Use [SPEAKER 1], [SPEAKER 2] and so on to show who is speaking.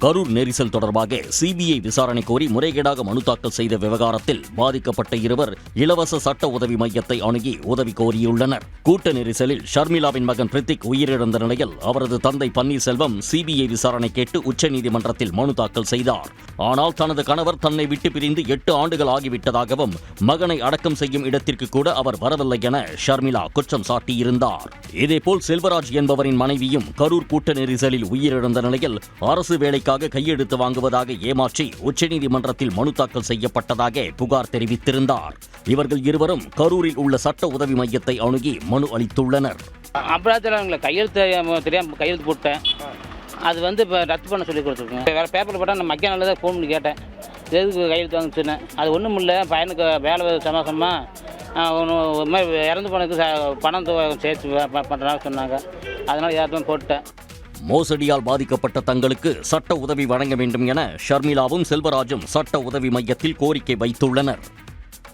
[SPEAKER 1] கரூர் நெரிசல் தொடர்பாக சிபிஐ விசாரணை கோரி முறைகேடாக மனு தாக்கல் செய்த விவகாரத்தில் பாதிக்கப்பட்ட இருவர் இலவச சட்ட உதவி மையத்தை அணுகி உதவி கோரியுள்ளனர். கூட்ட நெரிசலில் ஷர்மிளாவின் மகன் பிரித்திக் உயிரிழந்த நிலையில் அவரது தந்தை பன்னீர்செல்வம் சிபிஐ விசாரணை கேட்டு உச்சநீதிமன்றத்தில் மனு தாக்கல் செய்தார். ஆனால் தனது கணவர் தன்னை விட்டு பிரிந்து 8 ஆண்டுகள் ஆகிவிட்டதாகவும் மகனை அடக்கம் செய்யும் இடத்திற்கு கூட அவர் வரவில்லை என ஷர்மிளா குற்றம் சாட்டியிருந்தார். இதேபோல் செல்வராஜ் என்பவரின் மனைவியும் கரூர் கூட்ட நெரிசலில் உயிரிழந்த நிலையில் அரசு வேலைக்காக கையெழுத்து வாங்குவதாக ஏமாற்றி உச்சநீதிமன்றத்தில் மனு தாக்கல் செய்யப்பட்டதாக புகார் தெரிவித்திருந்தார். இவர்கள் இருவரும் கரூரில் உள்ள சட்ட உதவி மையத்தை அணுகி மனு அளித்துள்ளனர்.
[SPEAKER 2] அப்புறத்தில் கையெழுத்து போட்டேன். அது இப்போ ரத்து பண்ண சொல்லி கொடுத்துருக்கேன். வேறு பேப்பரில் போட்டால் நான் மக்கிய தான் ஃபோன் பண்ணி கேட்டேன், எதுக்கு கையெழுத்து வாங்க சொன்னேன். அது ஒன்றும் இல்லை, பையனுக்கு வேலை சமாசமாக மாதிரி இறந்து போனதுக்கு பணம் சேர்த்து பண்ணுறாங்க சொன்னாங்க. அதனால் யாருக்கும் போட்டேன்.
[SPEAKER 1] மோசடியால் பாதிக்கப்பட்ட தங்களுக்கு சட்ட உதவி வழங்க வேண்டும் என ஷர்மிளாவும் செல்வராஜும் சட்ட உதவி மையத்தில் கோரிக்கை வைத்துள்ளனர்.